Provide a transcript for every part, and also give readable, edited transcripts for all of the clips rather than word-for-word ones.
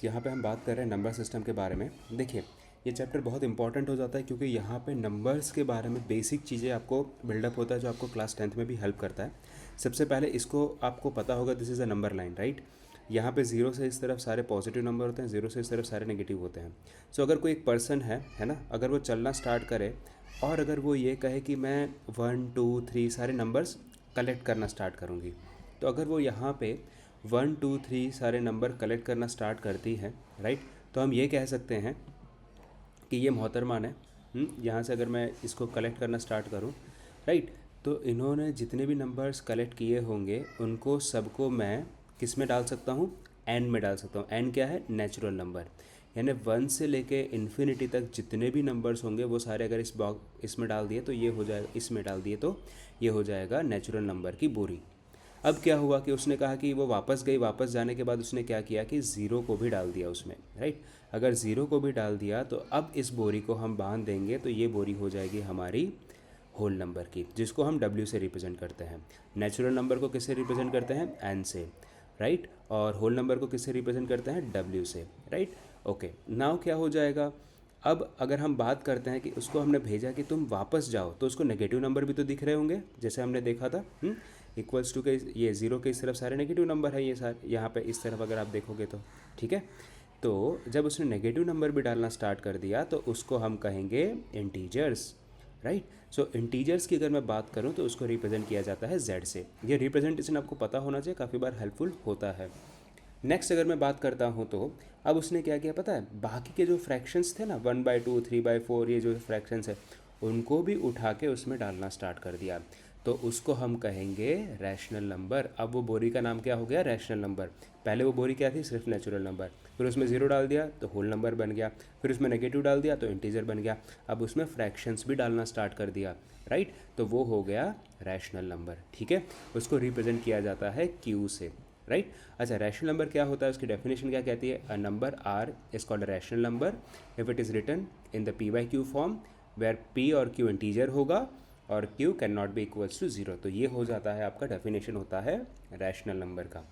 यहाँ पे हम बात कर रहे हैं नंबर सिस्टम के बारे में। देखिए, ये चैप्टर बहुत इंपॉर्टेंट हो जाता है क्योंकि यहाँ पे नंबर्स के बारे में बेसिक चीज़ें आपको बिल्डअप होता है जो आपको क्लास 10th में भी हेल्प करता है। सबसे पहले इसको आपको पता होगा, this is a number line, right. यहाँ पे ज़ीरो से इस तरफ सारे पॉजिटिव नंबर होते हैं, ज़ीरो से इस तरफ सारे नेगेटिव होते हैं। सो अगर कोई एक पर्सन है ना, अगर वो चलना स्टार्ट करे और अगर वो ये कहे कि मैं 1 2 3 सारे नंबर्स कलेक्ट करना स्टार्ट करूँगी, तो अगर वो यहाँ पे 1 2 3 सारे नंबर कलेक्ट करना स्टार्ट करती है, राइट, तो हम ये कह सकते हैं कि ये मोहतरमा ने यहाँ से अगर मैं इसको कलेक्ट करना स्टार्ट करूँ, राइट, तो इन्होंने जितने भी नंबर्स कलेक्ट किए होंगे उनको सबको मैं किस में डाल सकता हूँ, एन में डाल सकता हूँ। एन क्या है? Natural number. यानी 1 से लेके इन्फिनिटी तक जितने भी नंबर्स होंगे वो सारे अगर इस बॉक्स इसमें डाल दिए तो ये हो जाएगा, इसमें डाल दिए तो ये हो जाएगा नेचुरल नंबर की बोरी। अब क्या हुआ कि उसने कहा कि वो वापस गई, वापस जाने के बाद उसने क्या किया कि ज़ीरो को भी डाल दिया उसमें, राइट। अगर ज़ीरो को भी डाल दिया तो अब इस बोरी को हम बांध देंगे तो ये बोरी हो जाएगी हमारी होल नंबर की, जिसको हम डब्ल्यू से रिप्रेजेंट करते हैं। नेचुरल नंबर को किससे रिप्रेजेंट करते हैं? एन से, राइट। और होल नंबर को किससे रिप्रेजेंट करते हैं? डब्ल्यू से, राइट। ओके, नाउ क्या हो जाएगा? अब अगर हम बात करते हैं कि उसको हमने भेजा कि तुम वापस जाओ, तो उसको नेगेटिव नंबर भी तो दिख रहे होंगे जैसे हमने देखा था। इक्वल्स टू के ये ज़ीरो के इस तरफ सारे नेगेटिव नंबर है, ये सारे यहाँ पे इस तरफ अगर आप देखोगे तो, ठीक है। तो जब उसने नेगेटिव नंबर भी डालना स्टार्ट कर दिया तो उसको हम कहेंगे इंटीजर्स, राइट। सो इंटीजर्स की अगर मैं बात करूँ तो उसको रिप्रेजेंट किया जाता है जेड से। ये रिप्रेजेंटेशन आपको पता होना चाहिए, काफ़ी बार हेल्पफुल होता है। नेक्स्ट अगर मैं बात करता हूँ तो अब उसने क्या किया पता है? बाकी के जो फ्रैक्शंस थे ना, 1/2 3/4, ये जो फ्रैक्शंस है उनको भी उठा के उसमें डालना स्टार्ट कर दिया, तो उसको हम कहेंगे रैशनल नंबर। अब वो बोरी का नाम क्या हो गया? Rational number. पहले वो बोरी क्या थी? सिर्फ नेचुरल नंबर। फिर उसमें ज़ीरो डाल दिया तो होल नंबर बन गया, फिर उसमें नेगेटिव डाल दिया तो इंटीजर बन गया, अब उसमें फ्रैक्शंस भी डालना स्टार्ट कर दिया, राइट, तो वो हो गया रैशनल नंबर, ठीक है। उसको रिप्रेजेंट किया जाता है क्यू से, राइट। अच्छा, रैशनल नंबर क्या होता है? उसकी डेफिनेशन क्या कहती है? A number R is called a rational number if it is written in the P by Q form where P और क्यू इंटीजर होगा और Q can not be equals to zero. तो ये हो जाता है आपका डेफिनेशन होता है रैशनल नंबर का,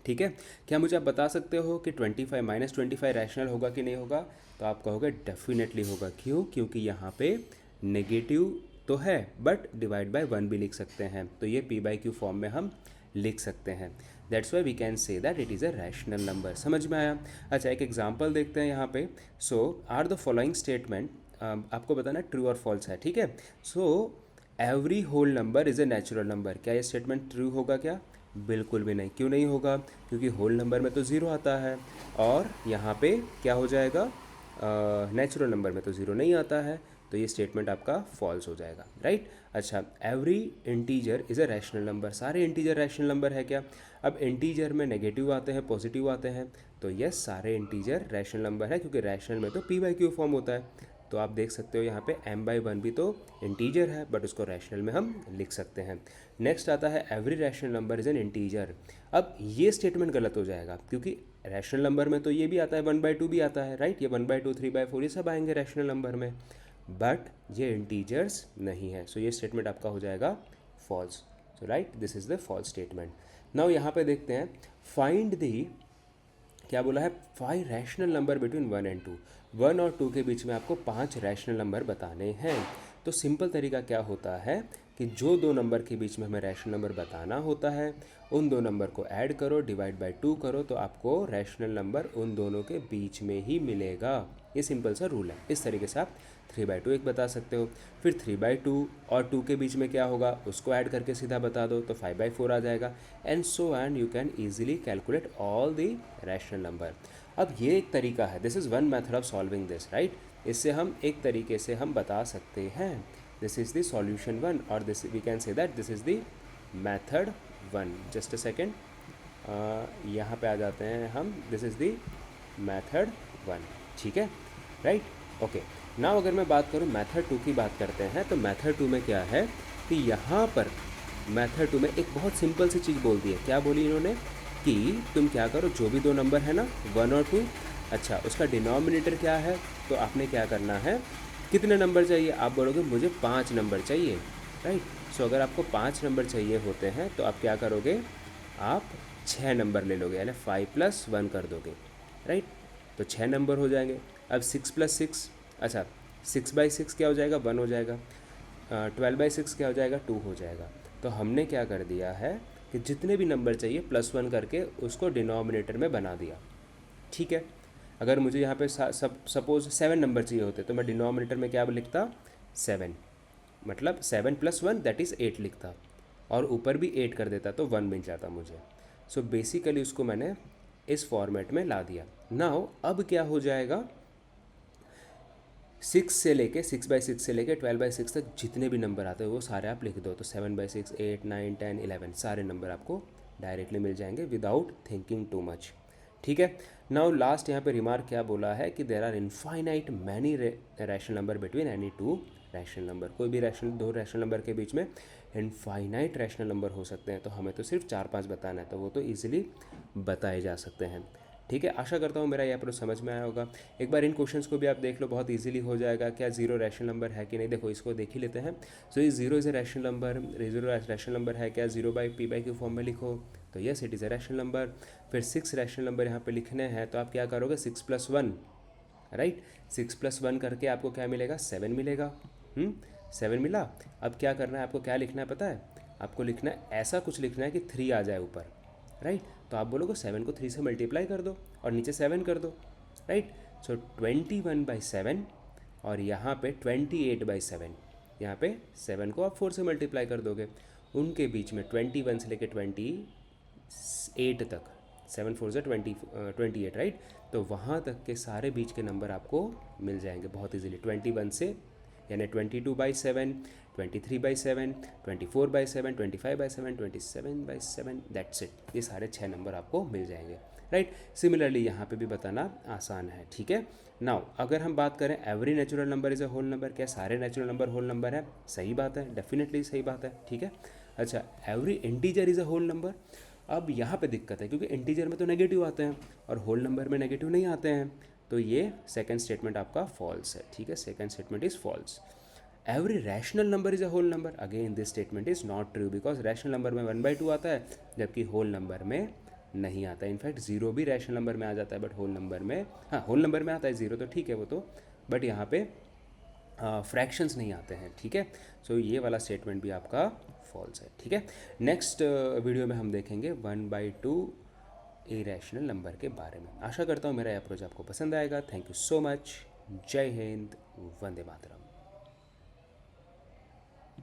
ठीक है। क्या मुझे आप बता सकते हो कि 25 -25 रैशनल होगा कि नहीं होगा? तो आप कहोगे डेफिनेटली होगा। क्यों? क्योंकि यहाँ पे नेगेटिव तो है बट डिवाइड बाय 1 भी लिख सकते हैं, तो ये पी बाई क्यू फॉर्म में हम लिख सकते हैं। That's why we can say that it is a rational number. समझ में आया? अच्छा, एक एग्जांपल देखते हैं यहाँ पे। So are the following statement, आपको बताना ट्रू और फॉल्स है, ठीक है। So every whole number is a natural number. क्या ये स्टेटमेंट ट्रू होगा क्या? बिल्कुल भी नहीं। क्यों नहीं होगा? क्योंकि होल नंबर में तो ज़ीरो आता है और यहाँ पे क्या हो जाएगा? नेचुरल नंबर में तो ज़ीरो नहीं आता है, तो ये स्टेटमेंट आपका फॉल्स हो जाएगा, राइट। अच्छा, every integer is a rational number. सारे इंटीजर रैशनल नंबर है क्या? अब इंटीजर में नेगेटिव आते हैं, पॉजिटिव आते हैं, तो यस, सारे इंटीजर रैशनल नंबर है क्योंकि रैशनल में तो पी बाई क्यू फॉर्म होता है। तो आप देख सकते हो यहाँ पे m/1 भी तो इंटीजर है बट उसको रैशनल में हम लिख सकते हैं। नेक्स्ट आता है every rational number is an integer. अब ये स्टेटमेंट गलत हो जाएगा क्योंकि रैशनल नंबर में तो ये भी आता है, 1/2 भी आता है, राइट। ये 1/2 3/4 ये सब आएंगे रैशनल नंबर में, बट ये इंटीजर्स नहीं है। सो ये स्टेटमेंट आपका हो जाएगा false. So right, this is the false statement. Now यहाँ पे देखते हैं, फाइंड दी, क्या बोला है? 5 रैशनल नंबर बिटवीन 1 एंड 2। 1 और 2 के बीच में आपको 5 रैशनल नंबर बताने हैं। तो सिंपल तरीका क्या होता है कि जो दो नंबर के बीच में हमें रैशनल नंबर बताना होता है उन दो नंबर को ऐड करो, डिवाइड बाय 2 करो, तो आपको रैशनल नंबर उन दोनों के बीच में ही मिलेगा। ये सिंपल सा रूल है। इस तरीके से आप 3/2 एक बता सकते हो। फिर 3/2 और 2 के बीच में क्या होगा उसको ऐड करके सीधा बता दो तो 5/4 आ जाएगा, and so and you can easily calculate all the rational number. अब ये एक तरीका है, this is one method of solving this, right. इससे हम एक तरीके से हम बता सकते हैं दिस इज़ द सॉल्यूशन 1 और this we can say that this is the method 1। Just a second, यहाँ पे आ जाते हैं हम, दिस इज़ द मेथड 1, ठीक है, राइट। ओके, नाउ अगर मैं बात करूँ मेथड 2 की बात करते हैं, तो मेथड 2 में क्या है कि यहाँ पर मेथड 2 में एक बहुत सिंपल सी चीज़ बोल दी है। क्या बोली इन्होंने कि तुम क्या करो, जो भी दो नंबर है ना 1 और 2, अच्छा उसका डिनोमिनेटर क्या है, तो आपने क्या करना है, कितने नंबर चाहिए? आप बोलोगे मुझे 5 नंबर चाहिए, राइट। सो अगर आपको 5 नंबर चाहिए होते हैं तो आप क्या करोगे, आप 6 नंबर ले लोगे, यानी 5 + 1 कर दोगे, राइट। तो 6 नंबर हो जाएंगे। अब 6+6, अच्छा 6/6 क्या हो जाएगा, 1 हो जाएगा। 12/6 क्या हो जाएगा, 2 हो जाएगा। तो हमने क्या कर दिया है कि जितने भी नंबर चाहिए +1 करके उसको डिनोमिनेटर में बना दिया। ठीक है। अगर मुझे यहाँ पे सपोज 7 नंबर चाहिए होते तो मैं डिनोमिनेटर में क्या लिखता, 7, मतलब 7+1 दैट इज़ 8 लिखता, और ऊपर भी 8 कर देता तो 1 मिल जाता मुझे। सो बेसिकली उसको मैंने इस फॉर्मेट में ला दिया। नाउ अब क्या हो जाएगा, 6/6 से लेके 12/6 तक जितने भी नंबर आते हैं वो सारे आप लिख दो। तो 7/6, 8, 9, 10, 11 सारे नंबर आपको डायरेक्टली मिल जाएंगे विदाउट थिंकिंग टू मच। ठीक है। नाउ लास्ट यहाँ पे रिमार्क क्या बोला है कि there are infinite many rational number between any two rational number. कोई भी दो रैशनल नंबर के बीच में इनफाइनाइट रैशनल नंबर हो सकते हैं। तो हमें तो सिर्फ 4-5 बताना है, तो वो तो ईजिली बताए जा सकते हैं। ठीक है। आशा करता हूँ मेरा ये अप्रोच समझ में आया होगा। एक बार इन क्वेश्चंस को भी आप देख लो, बहुत इजीली हो जाएगा। क्या जीरो रैशनल नंबर है कि नहीं, देखो इसको देख ही लेते हैं। सो ये zero is a rational number, zero rational number है क्या, 0/p/q फॉर्म में लिखो तो yes it is a rational number. फिर 6 रैशनल नंबर यहाँ पे लिखने हैं तो आप क्या करोगे, 6+1, राइट। 6+1 करके आपको क्या मिलेगा, 7 मिलेगा। 7 मिला। अब क्या करना है आपको, क्या लिखना है पता है, आपको लिखना है ऐसा कुछ लिखना है कि 3 आ जाए ऊपर, राइट। तो आप बोलोगे 7 को 3 से मल्टीप्लाई कर दो और नीचे 7 कर दो, राइट। सो 21/7 और यहाँ पे 28/7, यहाँ पे 7 को आप 4 से मल्टीप्लाई कर दोगे। उनके बीच में 21 से लेके 28 तक, 7 4 से 28, राइट। तो वहाँ तक के सारे बीच के नंबर आपको मिल जाएंगे बहुत इजीली। 21 से यानी 22/7, 23/7, 24/7, 25/7, 27/7, दैट्स इट। ये सारे 6 नंबर आपको मिल जाएंगे, राइट। सिमिलरली यहाँ पे भी बताना आसान है। ठीक है। नाउ अगर हम बात करें every natural number is a whole number, क्या सारे नेचुरल नंबर होल नंबर है, सही बात है, डेफिनेटली सही बात है। ठीक है। अच्छा, every integer is a whole number, अब यहाँ पे दिक्कत है क्योंकि इंटीजर में तो नेगेटिव आते हैं और होल नंबर में नेगेटिव नहीं आते हैं। तो ये सेकंड स्टेटमेंट आपका फॉल्स है। ठीक है, second statement is false. Every rational number is a whole number, again this statement is not true because rational number में 1/2 आता है जबकि होल नंबर में नहीं आता है। इनफैक्ट जीरो भी रैशनल नंबर में आ जाता है बट होल नंबर में, हाँ होल नंबर में आता है जीरो तो ठीक है वो तो, बट यहाँ पे फ्रैक्शंस नहीं आते हैं। ठीक है। सो ये वाला स्टेटमेंट भी आपका फॉल्स है। ठीक है। नेक्स्ट वीडियो में हम देखेंगे 1/2 इरेशनल नंबर के बारे में। आशा करता हूँ मेरा अप्रोच आपको पसंद आएगा। Thank you so much. जय हिंद, वंदे मातरम।